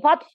بعد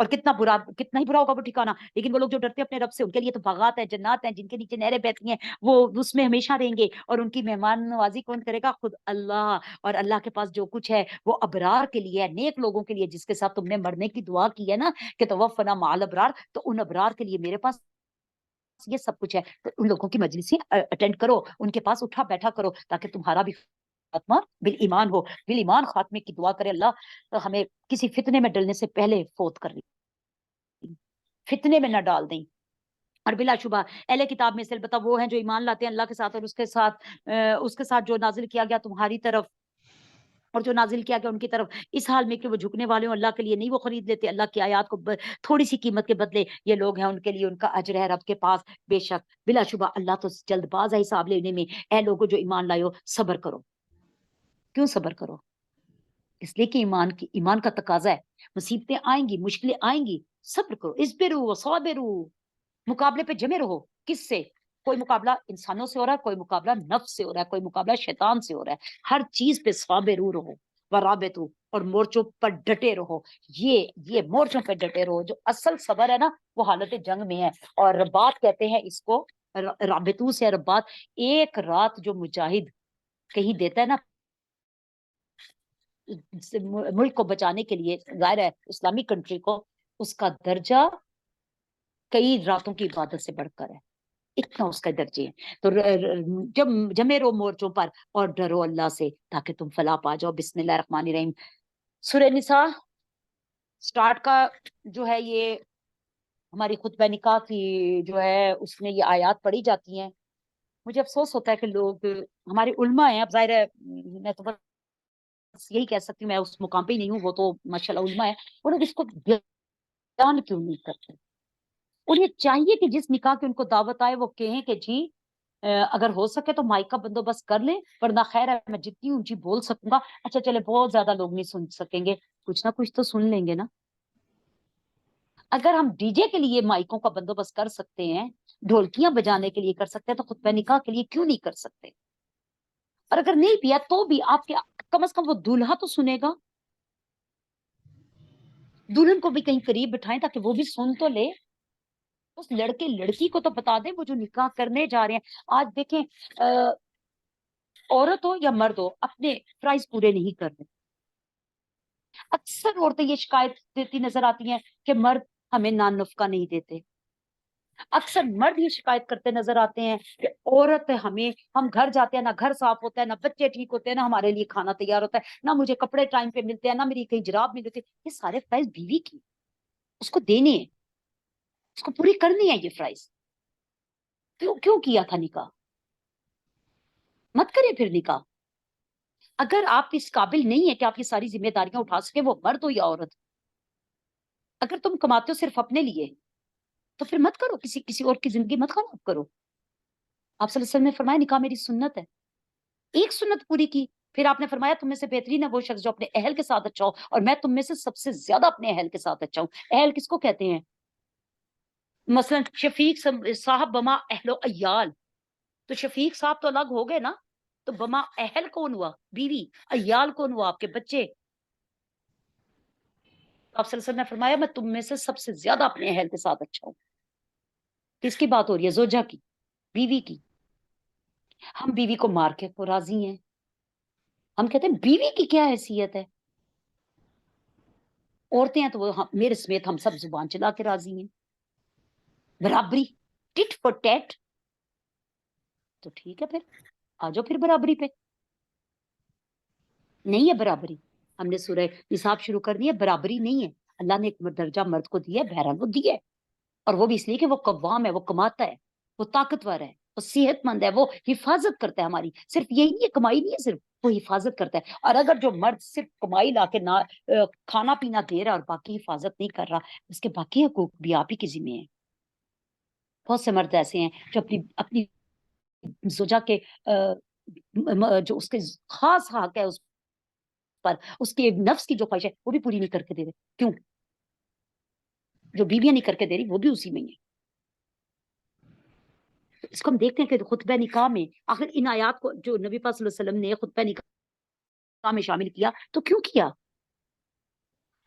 اور کتنا ہی برا ہوگا وہ ٹھکانا. لیکن وہ لوگ جو ڈرتے اپنے رب سے، ان کے لیے تو باغات ہیں، جنات ہیں، جن کے نیچے نہریں بہتی ہیں، وہ اس میں ہمیشہ رہیں گے. اور ان کی مہمان نوازی کون کرے گا؟ خود اللہ. اور اللہ کے پاس جو کچھ ہے وہ ابرار کے لیے ہے، نیک لوگوں کے لیے، جس کے ساتھ تم نے مرنے کی دعا کی ہے نا کہ توفنا مع الابرار، تو ان ابرار کے لیے میرے پاس یہ سب کچھ ہے. تو ان لوگوں کی مجلسیں اٹینڈ کرو، ان کے پاس اٹھا بیٹھا کرو، تاکہ تمہارا بھی خاتمہ بالایمان ہو. بالایمان خاتمے کی دعا کرے اللہ ہمیں کسی فتنے میں ڈلنے سے پہلے فوت کر لیں، فتنے میں نہ ڈال دیں. اور بلا شبہ اہل کتاب میں سے البتہ وہ ہیں جو ایمان لاتے ہیں اللہ کے ساتھ، اور اس کے ساتھ جو نازل کیا گیا تمہاری طرف، اور جو نازل کیا گیا ان کی طرف، اس حال میں کہ وہ جھکنے والے ہوں اللہ کے لیے، نہیں وہ خرید لیتے اللہ کی آیات کو تھوڑی سی قیمت کے بدلے. یہ لوگ ہیں ان کے لیے ان کا اجر ہے رب کے پاس بے شک. بلا شبہ اللہ تو جلد باز ہے حساب لینے میں. اے لوگوں جو ایمان لائے ہو، صبر کرو. کیوں صبر کرو؟ اس لیے کہ ایمان کا تقاضا ہے. مصیبتیں آئیں گی، مشکلیں آئیں گی، صبر کرو. اصبروا وصابروا. مقابلے پہ جمے رہو. کس سے؟ کوئی مقابلہ انسانوں سے ہو رہا ہے، کوئی مقابلہ نفس سے ہو رہا ہے، کوئی مقابلہ شیطان سے ہو رہا ہے. ہر چیز پہ صابرو رہو ورابطو، اور مورچوں پر ڈٹے رہو. یہ مورچوں پہ ڈٹے رہو. جو اصل صبر ہے نا وہ حالت جنگ میں ہے. اور رباط کہتے ہیں اس کو، رابطو سے رباط. ایک رات جو مجاہد کہیں دیتا ہے نا ملک کو بچانے کے لیے، ظاہر ہے اسلامی کنٹری کو، اس کا درجہ کئی راتوں کی عبادت سے بڑھ کر ہے. اتنا اس کا درجے ہے. تو جب جمے رہو مورچوں پر اور ڈرو اللہ سے تاکہ تم فلاح پا جاؤ. بسم اللہ الرحمن الرحیم. سورہ نساء سٹارٹ کا جو ہے یہ ہماری خطبہ نکاح کی جو ہے اس میں یہ آیات پڑھی جاتی ہیں. مجھے افسوس ہوتا ہے کہ لوگ ہمارے علماء ہیں، اب ظاہر ہے میں تو بس یہی کہہ سکتی ہوں، میں اس مقام پہ ہی نہیں ہوں، وہ تو ماشاءاللہ علماء ہے، وہ لوگ اس کو بیان کیوں نہیں کرتے؟ انہیں چاہیے کہ جس نکاح کی ان کو دعوت آئے وہ کہیں کہ جی اگر ہو سکے تو مائک کا بندوبست کر لیں، ورنہ خیر ہے میں جتنی اونچی بول سکوں گا. اچھا چلے بہت زیادہ لوگ نہیں سن سکیں گے، کچھ نہ کچھ تو سن لیں گے نا. اگر ہم ڈی جے کے لیے مائکوں کا بندوبست کر سکتے ہیں، ڈھولکیاں بجانے کے لیے کر سکتے ہیں، تو خطبہ نکاح کے لیے کیوں نہیں کر سکتے؟ اور اگر نہیں پیا تو بھی آپ کے کم از کم وہ دولہا تو سنے گا، دلہن کو بھی کہیں قریب بٹھائیں تاکہ وہ بھی سن تو لے. اس لڑکے لڑکی کو تو بتا دیں وہ جو نکاح کرنے جا رہے ہیں. آج دیکھیں عورت ہو یا مرد ہو اپنے فرائض پورے نہیں کر رہے. اکثر عورتیں یہ شکایت دیتی نظر آتی ہیں کہ مرد ہمیں نان نفقہ نہیں دیتے. اکثر مرد یہ شکایت کرتے نظر آتے ہیں کہ عورت ہم گھر جاتے ہیں، نہ گھر صاف ہوتا ہے، نہ بچے ٹھیک ہوتے ہیں، نہ ہمارے لیے کھانا تیار ہوتا ہے، نہ مجھے کپڑے ٹائم پہ ملتے ہیں، نہ میری کہیں جراب ملتی. یہ سارے فرائض بیوی کی، اس کو دینے ہیں، اس کو پوری کرنی ہے یہ فرائض. کیوں کیا تھا نکاح؟ مت کرے پھر نکاح. اگر آپ اس قابل نہیں ہے کہ آپ یہ ساری ذمہ داریاں اٹھا سکے، وہ مرد ہو یا عورت. اگر تم کماتے ہو صرف اپنے لیے تو پھر مت کرو، کسی اور کی زندگی مت خراب کرو. آپ صلی اللہ علیہ وسلم نے فرمایا نکاح میری سنت ہے. ایک سنت پوری کی. پھر آپ نے فرمایا تم میں سے بہترین ہے وہ شخص جو اپنے اہل کے ساتھ اچھا ہو، اور میں تم میں سے سب سے زیادہ اپنے اہل کے ساتھ اچھا ہوں. اہل کس کو کہتے ہیں؟ مثلا شفیق صاحب بما اہل و عیال. تو شفیق صاحب تو الگ ہو گئے نا، تو بما اہل کون ہوا؟ بیوی. عیال کون ہوا؟ آپ کے بچے. آپ صلی اللہ علیہ وسلم نے فرمایا میں تم میں سے سب سے زیادہ اپنے اہل کے ساتھ اچھا ہوں. کس کی بات ہو رہی ہے؟ زوجہ کی، بیوی کی. ہم بیوی کو مار کے تو راضی ہیں. ہم کہتے ہیں بیوی کی کیا حیثیت ہے؟ عورتیں ہیں تو وہ میرے سمیت ہم سب زبان چلا کے راضی ہیں. برابری، ٹٹ فور ٹیٹ. تو ٹھیک ہے پھر آ جاؤ پھر برابری پہ. نہیں ہے برابری. ہم نے سورہ نساء شروع کر دی ہے، برابری نہیں ہے. اللہ نے ایک درجہ مرد کو دیا ہے، بہرحال وہ دیا ہے، اور وہ بھی اس لیے کہ وہ قوام ہے، وہ کماتا ہے، وہ طاقتور ہے، وہ صحت مند ہے، وہ حفاظت کرتا ہے ہماری. صرف یہی نہیں ہے، کمائی نہیں ہے صرف، وہ حفاظت کرتا ہے. اور اگر جو مرد صرف کمائی لا کے نہ کھانا پینا دے رہا اور باقی حفاظت نہیں کر رہا، اس کے باقی حقوق بھی آپ ہی کے ذمہ ہیں. بہت سے مرد ایسے ہیں جو اپنی زوجہ کے جو اس کے خاص حق ہے اس پر، اس کے نفس کی جو خواہش ہے وہ بھی پوری نہیں کر کے دے رہے. کیوں؟ جو بیویاں نہیں کر کے دے رہی وہ بھی اسی میں ہیں. اس کو ہم دیکھتے ہیں کہ خطبہ نکاح میں آخر ان آیات کو جو نبی پاک صلی اللہ علیہ وسلم نے خطبہ نکاح میں شامل کیا تو کیوں کیا؟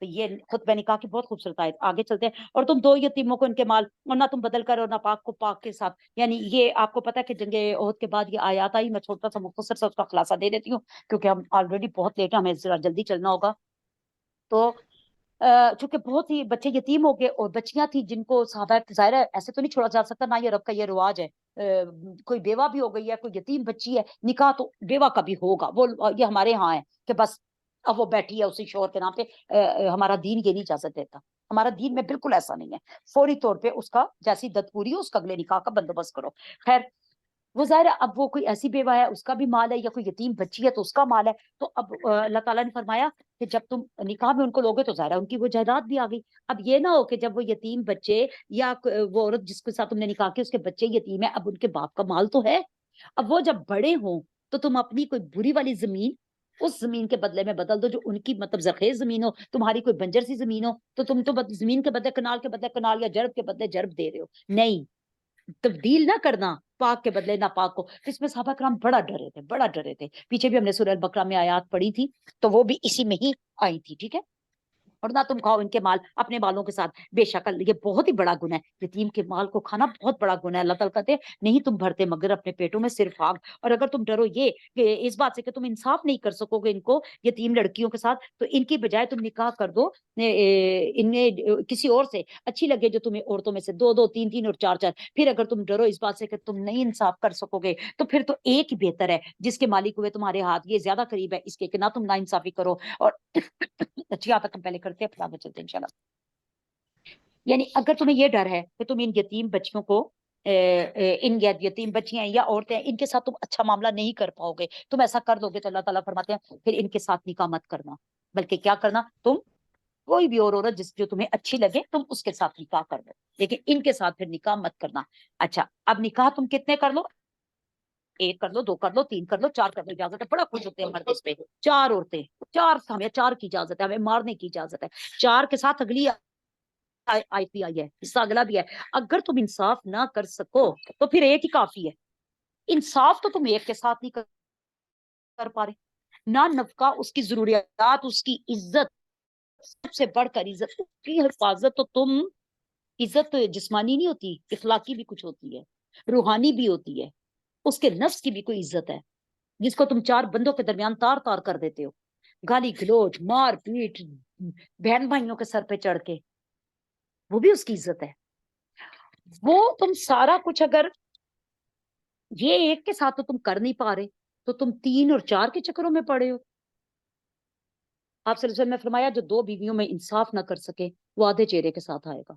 تو یہ خطبہ نکاح کی بہت خوبصورت آیت. آگے چلتے ہیں. اور تم دو یتیموں کو ان کے مال اور نہ تم بدل کر اور نہ پاک کو پاک کے ساتھ. یعنی یہ آپ کو پتا ہے کہ جنگ احد کے بعد یہ آیات آئی. میں چھوٹا سا مختصر سا اس کا خلاصہ دے دیتی ہوں کیونکہ ہم آلریڈی بہت لیٹ ہیں, ہمیں ذرا جلدی چلنا ہوگا. تو چونکہ بہت ہی بچے یتیم ہو گئے اور بچیاں تھیں جن کو صحابہ, ظاہر ہے ایسے تو نہیں چھوڑا جا سکتا, نہ یہ رب کا یہ رواج ہے. کوئی بیوہ بھی ہو گئی ہے, کوئی یتیم بچی ہے, نکاح تو بیوہ کا بھی ہوگا. وہ یہ ہمارے ہاں ہے کہ بس اب وہ بیٹھی ہے اسی شوہر کے نام پہ. ہمارا دین یہ نہیں اجازت دیتا. ہمارا دین میں بالکل ایسا نہیں ہے. فوری طور پہ اس کا جیسی دت پوری ہو اس کا اگلے نکاح کا بندوبست کرو. خیر وہ ظاہر ہے اب وہ کوئی ایسی بیوہ ہے اس کا بھی مال ہے, یا کوئی یتیم بچی ہے تو اس کا مال ہے. تو اب اللہ تعالیٰ نے فرمایا کہ جب تم نکاح میں ان کو لوگے تو ظاہر ہے ان کی وہ جائیداد بھی آ گئی. اب یہ نہ ہو کہ جب وہ یتیم بچے یا وہ عورت جس کے ساتھ تم نے نکاح کیا اس کے بچے یتیم ہے, اب ان کے باپ کا مال تو ہے, اب وہ جب بڑے ہوں تو تم اپنی کوئی بری والی زمین اس زمین کے بدلے میں بدل دو جو ان کی مطلب زرخیز زمین ہو. تمہاری کوئی بنجر سی زمین ہو تو تم تو زمین کے بدلے کنال یا جرب کے بدلے جرب دے رہے ہو. نہیں, تبدیل نہ کرنا پاک کے بدلے ناپاک کو. اس میں صحابہ کرام بڑا ڈرے تھے. پیچھے بھی ہم نے سورہ البقرہ میں آیات پڑھی تھی تو وہ بھی اسی میں ہی آئی تھی. ٹھیک ہے. اور نہ تم کھاؤ ان کے مال اپنے بالوں کے ساتھ. بے شک یہ بہت ہی بڑا گناہ ہے, یتیم کے مال کو کھانا بہت بڑا گناہ ہے. اللہ تعالیٰ کہتے ہیں نہیں تم بھرتے مگر اپنے پیٹوں میں صرف آگ. اور اگر تم ڈرو یہ کہ اس بات سے کہ تم انصاف نہیں کر سکو گے ان کو یتیم لڑکیوں کے ساتھ, تو ان کی بجائے تم نکاح کر دو ان کسی اور سے اچھی لگے جو تمہیں عورتوں میں سے دو دو تین تین اور چار چار. پھر اگر تم ڈرو اس بات سے کہ تم نہیں انصاف کر سکو گے تو پھر تو ایک ہی بہتر ہے جس کے مالک ہوئے تمہارے ہاتھ, یہ زیادہ قریب ہے اس کے کہ نہ تم نا انصافی کرو. اور اچھی عادت ہم پہلے کرتے ہیں پھر آگے چلتے ہیں انشاءاللہ. یعنی اگر تمہیں یہ ڈر ہے کہ تم ان یتیم بچیوں کو ان یتیم بچیاں یا عورتیں ان کے ساتھ تم اچھا معاملہ نہیں کر پاؤ گے, تم ایسا کر دو گے تو اللہ تعالیٰ فرماتے ہیں پھر ان کے ساتھ نکاح مت کرنا, بلکہ کیا کرنا تم کوئی بھی اور عورت جس جو تمہیں اچھی لگے تم اس کے ساتھ نکاح کر دو, لیکن ان کے ساتھ پھر نکاح مت کرنا. اچھا اب نکاح تم کتنے کر لو, ایک کر لو, دو کر لو, تین کر لو, چار کر لو, اجازت ہے. بڑا خوش ہوتے ہیں مرد اس پہ. چار عورتیں, ہمیں چار کی اجازت ہے, ہمیں مارنے کی اجازت ہے. چار کے ساتھ اگلی آیت بھی آئی ہے, حصہ اگلا بھی ہے. اگر تم انصاف نہ کر سکو تو پھر ایک ہی کافی ہے. انصاف تو تم ایک کے ساتھ نہیں کر پا رہے. نہ نفقہ, اس کی ضروریات, اس کی عزت, سب سے بڑھ کر عزت, اس کی حفاظت. تو تم عزت جسمانی نہیں ہوتی, اخلاقی بھی کچھ ہوتی ہے, روحانی بھی ہوتی ہے. اس کے نفس کی بھی کوئی عزت ہے جس کو تم چار بندوں کے درمیان تار تار کر دیتے ہو, گالی گلوچ, مار پیٹ, بہن بھائیوں کے سر پہ چڑھ کے, وہ بھی اس کی عزت ہے. وہ تم سارا کچھ اگر یہ ایک کے ساتھ تو تم کر نہیں پا رہے تو تم تین اور چار کے چکروں میں پڑے ہو. آپ صلی اللہ علیہ وسلم نے فرمایا جو دو بیویوں میں انصاف نہ کر سکے وہ آدھے چہرے کے ساتھ آئے گا.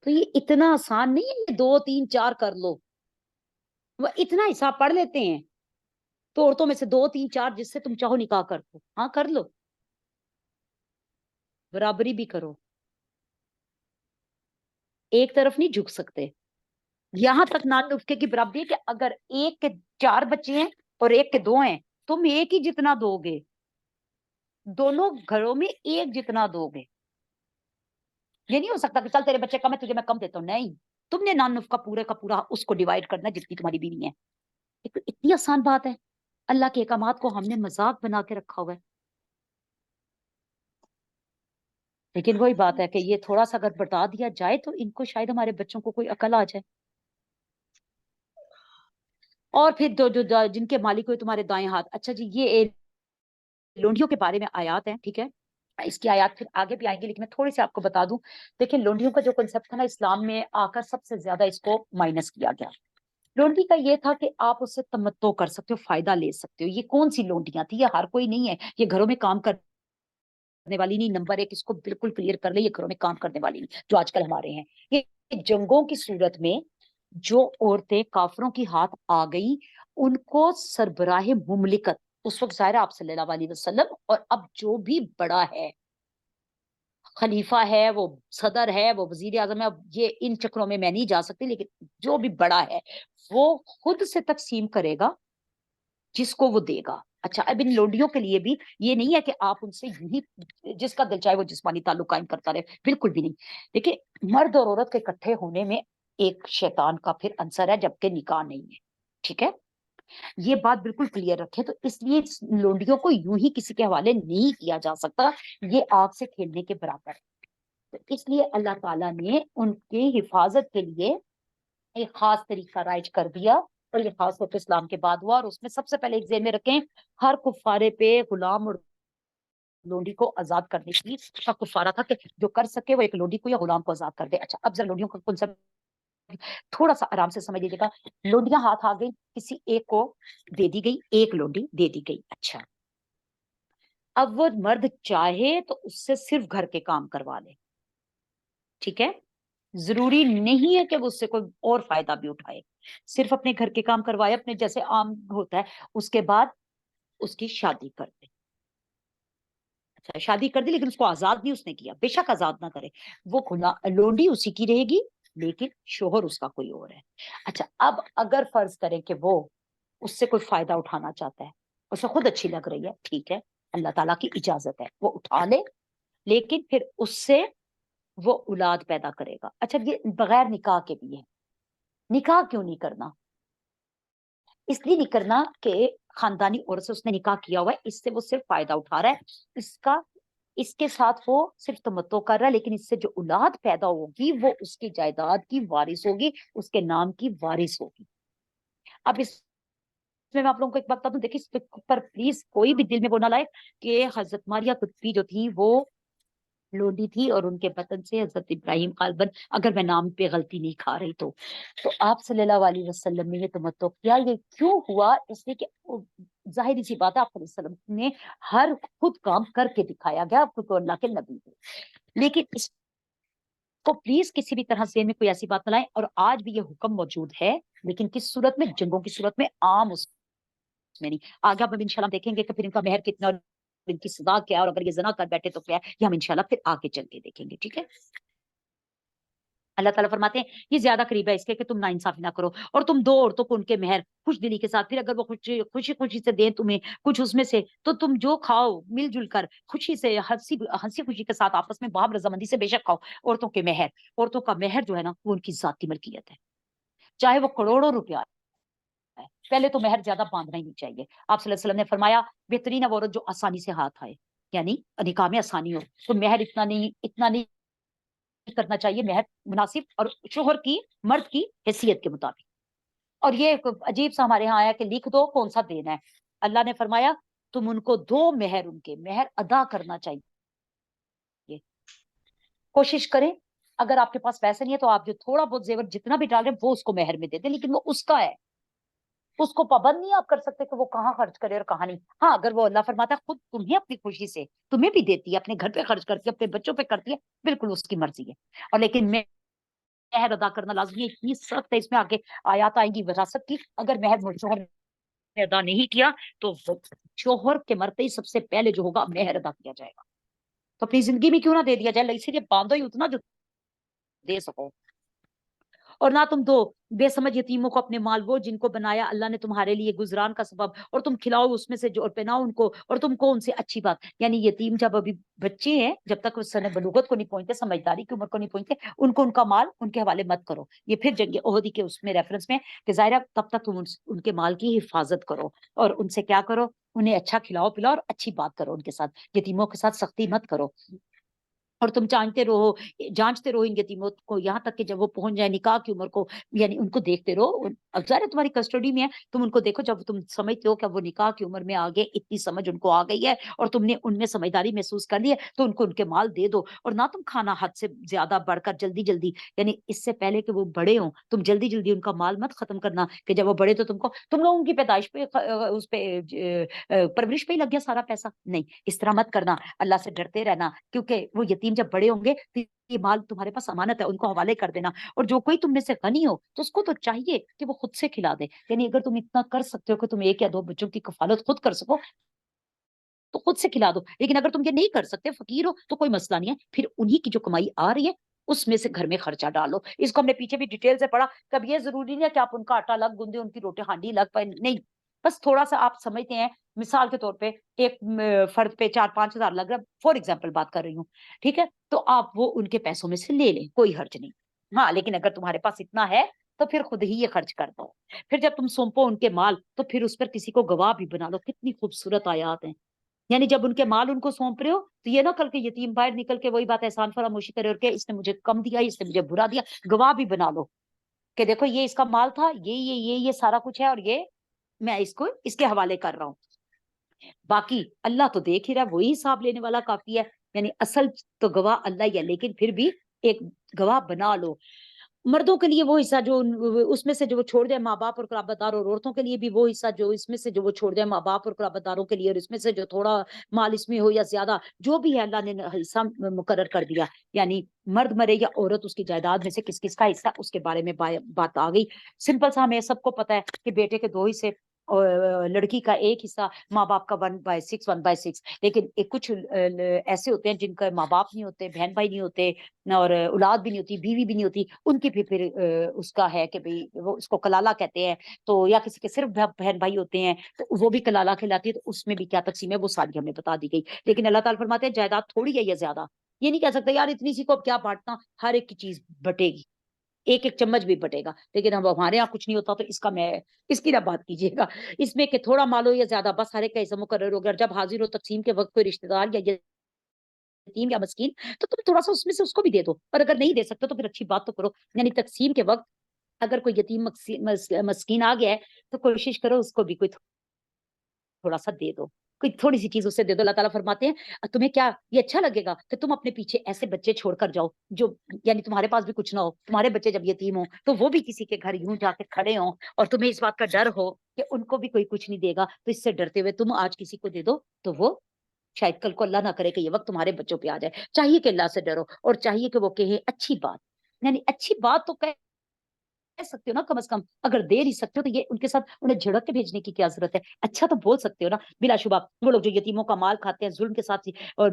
تو یہ اتنا آسان نہیں ہے, دو تین چار کر لو. وہ اتنا حساب پڑھ لیتے ہیں تو عورتوں میں سے دو تین چار جس سے تم چاہو نکاح کر دو, ہاں کر لو, برابری بھی کرو, ایک طرف نہیں جھک سکتے. یہاں تک نان نفقے کی برابری ہے کہ اگر ایک کے چار بچے ہیں اور ایک کے دو ہیں, تم ایک ہی جتنا دو گے, دونوں گھروں میں ایک جتنا دو گے. یہ نہیں ہو سکتا کہ چل تیرے بچے کم ہے تجھے میں کم دیتا ہوں. نہیں, تم نے نان نفقہ پورے کا پورا اس کو ڈیوائڈ کرنا جتنی تمہاری بیوی ہے. اتنی آسان بات ہے. اللہ کے احکامات کو ہم نے مذاق بنا کے رکھا ہوا ہے. لیکن وہی بات ہے کہ یہ تھوڑا سا اگر بتا دیا جائے تو ان کو شاید ہمارے بچوں کو کوئی عقل آ جائے. اور پھر جو جن کے مالک ہوئے تمہارے دائیں ہاتھ. اچھا جی, یہ لونڈیوں کے بارے میں آیات ہیں. ٹھیک ہے, اس کی آیات پھر آگے بھی آئیں گی, لیکن میں تھوڑی سی آپ کو بتا دوں. دیکھیں لونڈیوں کا جو کنسپٹ تھا نا, اسلام میں آ کر سب سے زیادہ اس کو مائنس کیا گیا. لونڈی کا یہ تھا کہ آپ اس سے تمتع کر سکتے ہو, فائدہ لے سکتے ہو. یہ کون سی لونڈیاں تھی, یہ ہر کوئی نہیں ہے, یہ گھروں میں کام کرنے والی نہیں. نمبر ایک, اس کو بالکل کلیئر کر لے, یہ گھروں میں کام کرنے والی نہیں جو آج کل ہمارے ہیں. یہ جنگوں کی صورت میں جو عورتیں کافروں کی ہاتھ آ گئی ان کو سربراہ مملکت, اس وقت ظاہر آپ صلی اللہ علیہ وسلم, اور اب جو بھی بڑا ہے, خلیفہ ہے, وہ صدر ہے, وہ وزیر اعظم ہے, اب یہ ان چکروں میں نہیں جا سکتی, لیکن جو بھی بڑا ہے وہ خود سے تقسیم کرے گا جس کو وہ دے گا. اچھا, اب ان لونڈیوں کے لیے بھی یہ نہیں ہے کہ آپ ان سے یوں ہی جس کا دل چاہے وہ جسمانی تعلق قائم کرتا رہے, بالکل بھی نہیں. دیکھیں مرد اور عورت کے اکٹھے ہونے میں ایک شیطان کا پھر عنصر ہے, جبکہ نکاح نہیں ہے. ٹھیک ہے, یہ بات بالکل کلیئر رکھے. تو اس لیے لونڈیوں کو یوں ہی کسی کے حوالے نہیں کیا جا سکتا, یہ آگ سے کھیلنے کے برابر ہے. تو اس لیے اللہ تعالیٰ نے ان کی حفاظت کے لیے ایک خاص طریقہ رائج کر دیا, اور یہ خاص طور پہ اسلام کے بعد ہوا. اور اس میں سب سے پہلے ایک ذہن میں رکھیں, ہر کفارے پہ غلام اور لونڈی کو آزاد کرنے کی کا کفارہ تھا کہ جو کر سکے وہ ایک لونڈی کو یا غلام کو آزاد کر دے. اچھا, اب ذرا لونڈیوں کا کنسپٹ تھوڑا سا آرام سے سمجھ لیجیے گا. لونڈیاں ہاتھ آ گئی, کسی ایک کو دے دی گئی, ایک لونڈی دے دی گئی. اچھا, اب وہ مرد چاہے تو اس سے صرف گھر کے کام کروا لے, ٹھیک ہے, ضروری نہیں ہے کہ وہ اس سے کوئی اور فائدہ بھی اٹھائے, صرف اپنے گھر کے کام کروائے, اپنے جیسے عام ہوتا ہے, اس کے بعد اس کی شادی کر دے. اچھا, شادی کر دی لیکن اس کو آزاد نہیں اس نے کیا, بے شک آزاد نہ کرے, وہ لونڈی اسی کی رہے گی لیکن شوہر اس کا کوئی اور ہے. اچھا, اب اگر فرض کریں کہ وہ اس سے کوئی فائدہ اٹھانا چاہتا ہے, اسے خود اچھی لگ رہی ہے, ٹھیک ہے, اللہ تعالیٰ کی اجازت ہے, وہ اٹھا لے, لیکن پھر اس سے وہ اولاد پیدا کرے گا. اچھا, یہ بغیر نکاح کے بھی ہے. نکاح کیوں نہیں کرنا؟ اس لیے نہیں کرنا کہ خاندانی عورت سے اس نے نکاح کیا ہوا ہے, اس سے وہ صرف فائدہ اٹھا رہا ہے, اس کے ساتھ وہ صرف تمتع کر رہا ہے, لیکن اس سے جو اولاد پیدا ہوگی وہ اس کی جائیداد کی وارث ہوگی, اس کے نام کی وارث ہوگی. اب اس میں آپ لوگوں کو ایک بات بتا دوں, دیکھیں اس پر پلیز کوئی بھی دل میں وہ نہ لائے کہ حضرت ماریہ قطبی جو تھی وہ لونڈی تھی اور ان کے بطن سے حضرت ابراہیم غالباً, اگر میں نام پہ غلطی نہیں کھا رہی تو آپ صلی اللہ علیہ وسلم نے یہ تمتع کیا. یہ کیوں ہوا؟ اس لیے کہ ظاہری سی بات ہے, آپ صلی اللہ علیہ وسلم نے ہر خود کام کر کے دکھایا گیا, آپ کو اللہ کے نبی تھے. لیکن اس کو پلیز کسی بھی طرح سے میں کوئی ایسی بات نہ لائیں, اور آج بھی یہ حکم موجود ہے, لیکن کس صورت میں؟ جنگوں کی صورت میں, عام اس میں نہیں. آگے آپ انشاءاللہ دیکھیں گے کہ پھر ان کا مہر کتنا, ان کی سزا کیا, اور اگر یہ زنا کر بیٹھے تو کیا ہے, یہ ہم انشاءاللہ پھر آگے چل کے دیکھیں گے, ٹھیک ہے. اللہ تعالیٰ فرماتے ہیں یہ زیادہ قریب ہے اس کے کہ تم ناانصافی نہ کرو, اور تم دو عورتوں کو ان کے مہر خوش دلی کے ساتھ, پھر اگر وہ خوشی خوشی سے دیں تمہیں کچھ اس میں سے, تو تم جو کھاؤ مل جل کر خوشی سے, ہنسی خوشی کے ساتھ آپس میں بہم رضامندی سے بے شک کھاؤ. عورتوں کا مہر جو ہے نا وہ ان کی ذاتی ملکیت ہے, چاہے وہ کروڑوں روپیہ ہے. پہلے تو مہر زیادہ باندھنا ہی نہیں چاہیے. آپ صلی اللہ علیہ وسلم نے فرمایا بہترین ہے وہ عورت جو آسانی سے ہاتھ آئے, یعنی نکاح میں آسانی ہو. تو مہر اتنا نہیں کرنا چاہیے, مہر مناسب اور شوہر کی, مرد کی حیثیت کے مطابق. اور یہ ایک عجیب سا ہمارے یہاں آیا کہ لکھ دو کون سا دینا ہے. اللہ نے فرمایا تم ان کو دو مہر, ان کے مہر ادا کرنا چاہیے. کوشش کریں, اگر آپ کے پاس پیسے نہیں ہے تو آپ جو تھوڑا بہت زیور جتنا بھی ڈال رہے ہیں وہ اس کو مہر میں دے دیں, لیکن وہ اس کا ہے, اس کو پابند نہیں آپ کر سکتے کہ وہ کہاں خرچ کرے اور کہاں نہیں. ہاں, اگر وہ اللہ فرماتا ہے خود تمہیں اپنی خوشی سے تمہیں بھی دیتی ہے, اپنے گھر پہ خرچ کرتی ہے, اپنے بچوں پہ کرتی ہے, بالکل اس کی مرضی ہے. اور لیکن مہر ادا کرنا لازمی ہے, اتنی سخت ہے, اس میں آگے آیات آئیں گی وراثت کی. اگر مہر شوہر نے ادا نہیں کیا تو شوہر کے مرتے ہی سب سے پہلے جو ہوگا مہر ادا کیا جائے گا. تو اپنی زندگی میں کیوں نہ دے دیا جائے, اسی لیے باندھو ہی اتنا جو دے سکو. اور نہ تم دو بے سمجھ یتیموں کو اپنے مال, وہ جن کو بنایا اللہ نے تمہارے لیے گزران کا سبب, اور تم کھلاؤ اس میں سے جو, اور پہناؤ ان کو, اور تم کو ان سے اچھی بات. یعنی یتیم جب ابھی بچے ہیں, جب تک وہ سن بلوغت کو نہیں پہنچتے, سمجھداری کی عمر کو نہیں پہنچتے, ان کو ان کا مال ان کے حوالے مت کرو. یہ پھر جنگ احد کے اس میں ریفرنس میں کہ ظاہرہ تب تک تم ان کے مال کی حفاظت کرو, اور ان سے کیا کرو, انہیں اچھا کھلاؤ پلاؤ اور اچھی بات کرو ان کے ساتھ. یتیموں کے ساتھ سختی مت کرو. اور تم جانچتے رہو ان یتیموں کو یہاں تک کہ جب وہ پہنچ جائے نکاح کی عمر کو, یعنی ان کو دیکھتے رہو. اب ظاہر تمہاری کسٹڈی میں ہے, تم ان کو دیکھو, جب تم سمجھتے ہو کہ وہ نکاح کی عمر میں آگے, اتنی سمجھ ان کو آ گئی ہے اور تم نے ان میں سمجھداری محسوس کر لی ہے, تو ان کو ان کے مال دے دو. اور نہ تم کھانا حد سے زیادہ بڑھ کر جلدی جلدی, یعنی اس سے پہلے کہ وہ بڑے ہوں تم جلدی جلدی ان کا مال مت ختم کرنا, کہ جب وہ بڑے تو تم لوگوں کی پیدائش پہ اس پہ پرورش پہ ہی لگ گیا سارا پیسہ. نہیں, اس طرح مت کرنا, اللہ سے ڈرتے رہنا, کیونکہ وہ یتیم جب بڑے ہوں گے تو یہ مال تمہارے پاس امانت ہے, ان کو حوالے کر دینا. اور جو کوئی تم میں سے غنی ہو تو اس کو تو چاہیے کہ وہ خود سے کھلا دے. یعنی اگر تم اتنا کر سکتے ہو کہ تم ایک یا دو بچوں کی کفالت خود کر سکو تو خود سے کھلا دو. لیکن اگر تم یہ نہیں کر سکتے, فقیر ہو, تو کوئی مسئلہ نہیں ہے, پھر انہی کی جو کمائی آ رہی ہے اس میں سے گھر میں خرچہ ڈالو. اس کو ہم نے پیچھے بھی ڈیٹیل سے پڑھا. کب یہ ضروری نہیں ہے کہ آپ ان کا آٹا الگ گندے, ان کی روٹی ہانڈی الگ پائے, نہیں, بس تھوڑا سا آپ سمجھتے ہیں, مثال کے طور پہ ایک فرد پہ 4-5 ہزار لگ رہا ہے, فور ایگزامپل بات کر رہی ہوں, ٹھیک ہے, تو آپ وہ ان کے پیسوں میں سے لے لیں, کوئی حرج نہیں. ہاں, لیکن اگر تمہارے پاس اتنا ہے تو پھر خود ہی یہ خرچ کر دو. پھر جب تم سونپو ان کے مال تو پھر اس پر کسی کو گواہ بھی بنا لو. کتنی خوبصورت آیات ہیں. یعنی جب ان کے مال ان کو سونپ رہے ہو تو یہ نہ کل کے یتیم باہر نکل کے وہی بات احسان فراموشی کرے اور کہ اس نے مجھے کم دیا, اس نے مجھے برا دیا. گواہ بھی بنا لو کہ دیکھو یہ اس کا مال تھا, یہ سارا کچھ ہے, اور یہ میں اس کو اس کے حوالے کر رہا ہوں. باقی اللہ تو دیکھ ہی رہا ہے, وہی حساب لینے والا کافی ہے. یعنی اصل تو گواہ اللہ ہی ہے, لیکن پھر بھی ایک گواہ بنا لو. مردوں کے لیے وہ حصہ جو اس میں سے جو وہ چھوڑ دے ماں باپ اور قرابت دار, اور عورتوں کے لیے بھی وہ حصہ جو اس میں سے جو وہ چھوڑ دے ماں باپ اور قرابت داروں کے لیے, اور اس میں سے جو تھوڑا مال اس میں ہو یا زیادہ جو بھی ہے اللہ نے حصہ مقرر کر دیا. یعنی مرد مرے یا عورت, اس کی جائیداد میں سے کس کس کا حصہ, اس کے بارے میں بات آ گئی. سمپل سا ہمیں سب کو پتا ہے کہ بیٹے کے 2 حصے, اور لڑکی کا 1 حصہ, ماں باپ کا 1/6. لیکن کچھ ایسے ہوتے ہیں جن کا ماں باپ نہیں ہوتے, بہن بھائی نہیں ہوتے, اور اولاد بھی نہیں ہوتی, بیوی بھی نہیں ہوتی, ان کی بھی پھر اس کا ہے کہ بھئی وہ اس کو کلالہ کہتے ہیں. تو یا کسی کے صرف بہن بھائی ہوتے ہیں تو وہ بھی کلالہ کہلاتی ہے. تو اس میں بھی کیا تقسیم ہے وہ ساری ہمیں بتا دی گئی. لیکن اللہ تعالیٰ فرماتے ہیں جائیداد تھوڑی ہے یا زیادہ. یہ نہیں کہہ سکتے یار اتنی سی کو اب کیا بانٹنا, ہر ایک کی چیز بٹے گی, ایک ایک چمچ بھی بٹے گا. لیکن اب ہمارے یہاں کچھ نہیں ہوتا, تو اس کی نہ بات کیجیے گا. اس میں کہ تھوڑا مال ہو یا زیادہ, بس ہر ایک کا حصہ مقرر ہو گیا. جب حاضر ہو تقسیم کے وقت کوئی رشتہ دار یا یتیم یا مسکین, تو تم تھوڑا سا اس میں سے اس کو بھی دے دو. اور اگر نہیں دے سکتے تو پھر اچھی بات تو کرو. یعنی تقسیم کے وقت اگر کوئی یتیم مسکین آ گیا ہے تو کوشش کرو اس کو بھی کوئی تھوڑا سا دے دو, کوئی تھوڑی سی چیز اسے دے دو. اللہ تعالیٰ فرماتے ہیں تمہیں کیا یہ اچھا لگے گا کہ تم اپنے پیچھے ایسے بچے چھوڑ کر جاؤ جو, یعنی تمہارے پاس بھی کچھ نہ ہو, تمہارے بچے جب یتیم ہوں تو وہ بھی کسی کے گھر یوں جا کے کھڑے ہوں, اور تمہیں اس بات کا ڈر ہو کہ ان کو بھی کوئی کچھ نہیں دے گا. تو اس سے ڈرتے ہوئے تم آج کسی کو دے دو تو وہ شاید کل کو اللہ نہ کرے کہ یہ وقت تمہارے بچوں پہ آ جائے. چاہیے کہ اللہ سے ڈرو, اور چاہیے کہ وہ کہے اچھی بات. یعنی اچھی بات تو کہہ سکتے ہو نا کم از کم. اگر دے نہیں سکتے ہو تو یہ ان کے ساتھ انہیں جھڑک کے بھیجنے کی کیا ضرورت ہے. اچھا تو بول سکتے ہو نا. بلا شبہ وہ لوگ جو یتیموں کا مال کھاتے ہیں ظلم کے ساتھ, اور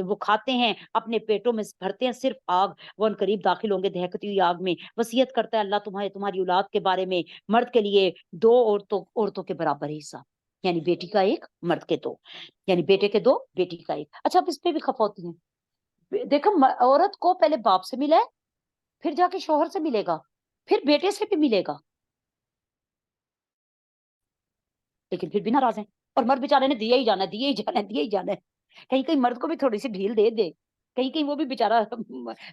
وہ کھاتے ہیں اپنے پیٹوں میں بھرتے ہیں صرف آگ, وہ ان قریب داخل ہوں گے دہکتی ہوئی آگ میں. وصیت کرتا ہے اللہ تمہاری اولاد کے بارے میں, مرد کے لیے 2 عورتوں کے برابر حصہ, یعنی بیٹی کا 1, مرد کے 2, یعنی بیٹے کے 2, بیٹی کا 1. اچھا اب اس پہ بھی خفا ہوتی ہیں. دیکھو عورت کو پہلے باپ سے ملا ہے, پھر جا کے شوہر سے ملے گا, پھر بیٹے سے بھی ملے گا, لیکن پھر بھی ناراض ہیں. اور مرد بیچارے نے دیا ہی جانا ہے, دیا ہی جانا ہے, دیا ہی جانا ہے. کہیں کہیں مرد کو بھی تھوڑی سی ڈھیل دے دے, کہیں کہیں وہ بھی بیچارہ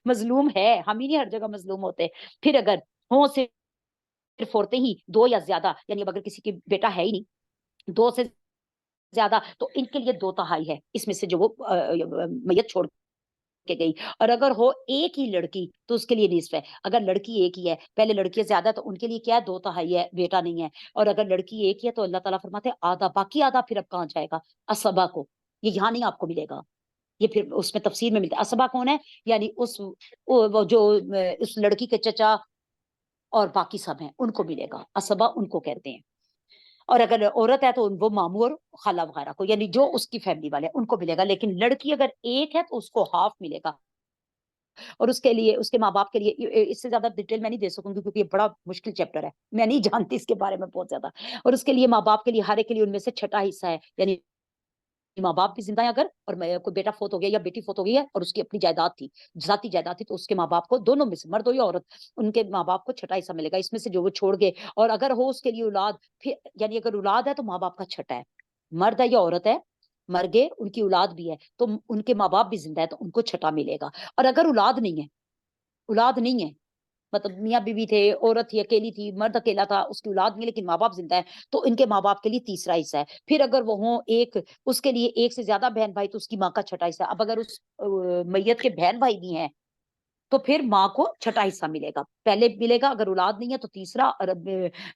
مظلوم ہے. ہم ہی نہیں ہر جگہ مظلوم ہوتے. پھر اگر ہوں صرف عورتیں ہی 2 یا زیادہ, یعنی اب اگر کسی کی بیٹا ہے ہی نہیں 2 سے زیادہ, تو ان کے لیے 2/3 ہے اس میں سے جو وہ میت چھوڑ کے گئی. اور اگر ہو ایک ہی لڑکی تو اس کے لیے نصف ہے. اگر لڑکی ایک ہی ہے, پہلے لڑکیاں زیادہ, تو ان کے لیے کیا ہے 2/3 ہے, بیٹا نہیں ہے. اور اگر لڑکی ایک ہی ہے تو اللہ تعالیٰ فرماتے ہیں آدھا, باقی آدھا پھر اب کہاں جائے گا, اسبا کو. یہ یہاں نہیں آپ کو ملے گا, یہ پھر اس میں تفسیر میں ملتا ہے. اسبا کون ہے, یعنی وہ جو اس لڑکی کے چچا اور باقی سب ہیں ان کو ملے گا. اسبا ان کو کہتے ہیں. اور اگر عورت ہے تو وہ ماموں اور خالہ وغیرہ کو, یعنی جو اس کی فیملی والے ہیں ان کو ملے گا. لیکن لڑکی اگر ایک ہے تو اس کو ہاف ملے گا. اور اس کے لیے اس کے ماں باپ کے لیے اس سے زیادہ ڈیٹیل میں نہیں دے سکوں گی کیونکہ یہ بڑا مشکل چیپٹر ہے, میں نہیں جانتی اس کے بارے میں بہت زیادہ. اور اس کے لیے ماں باپ کے لیے ہر ایک کے لیے ان میں سے 6واں حصہ ہے. یعنی ماں باپ بھی زندہ ہے اگر, اور کوئی بیٹا فوت ہو گیا یا بیٹی فوت ہو گئی ہے اور اس کی اپنی جائیداد تھی, ذاتی جائیداد تھی, تو اس کے ماں باپ کو دونوں میں سے, مرد ہو یا عورت, ان کے ماں باپ کو 6واں حصہ ملے گا اس میں سے جو وہ چھوڑ گئے. اور اگر ہو اس کے لیے اولاد, پھر یعنی اگر اولاد ہے تو ماں باپ کا 6واں ہے. مرد ہے یا عورت ہے, مر گئے, ان کی اولاد بھی ہے تو ان کے ماں باپ بھی زندہ ہے تو ان کو 6واں ملے گا. اور اگر اولاد نہیں ہے, اولاد نہیں ہے, مطلب میاں بیوی تھے, عورت تھی اکیلی تھی, مرد اکیلا تھا, اس کی اولاد نہیں لیکن ماں باپ زندہ ہے, تو ان کے ماں باپ کے لیے 3واں حصہ ہے. پھر اگر وہ ہوں ایک, اس کے لیے 1 سے زیادہ بہن بھائی تو اس کی ماں کا 6واں حصہ. اب اگر اس میت کے بہن بھائی بھی ہیں تو پھر ماں کو 6واں حصہ ملے گا. پہلے ملے گا اگر اولاد نہیں ہے تو 3, اور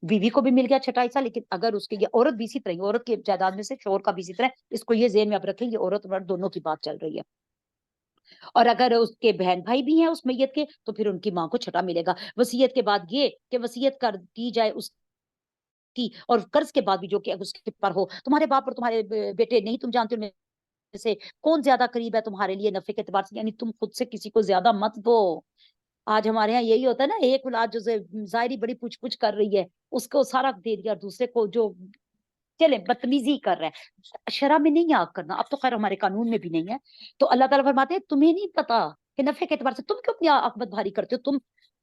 بیوی کو بھی مل گیا 6واں حصہ. لیکن اگر اس کے, یہ عورت بھی اسی طرح, عورت کی جائیداد میں سے شوہر کا بھی اسی طرح, اس کو یہ ذہن میں اب رکھیں, یہ عورت مرد دونوں کی بات چل رہی ہے. اور اگر اس کے بہن بھائی بھی ہیں اس میت کے تو پھر ان کی ماں کو 6واں ملے گا. وصیت کے بعد یہ کہ وصیت کر کی جائے اس کی, اور قرض کے بعد بھی جو کہ اس کے پر ہو. تمہارے باپ اور تمہارے بیٹے نہیں تم جانتے ان میں سے کون زیادہ قریب ہے تمہارے لیے نفع کے اعتبار سے, یعنی تم خود سے کسی کو زیادہ مت دو. آج ہمارے یہاں یہی ہوتا ہے نا, ایک اولاد جو ظاہری بڑی پوچھ پوچھ کر رہی ہے اس کو سارا دے دیا, دوسرے کو جو چلے بدتمیزی کر رہا ہے. شرع میں نہیں ہے کرنا, اب تو خیر ہمارے قانون میں بھی نہیں ہے. تو اللہ تعالیٰ فرماتے ہیں تمہیں نہیں پتا کہ نفع کے اعتبار سے تم کیوں اپنی عاقبت بھاری کرتے ہو, تم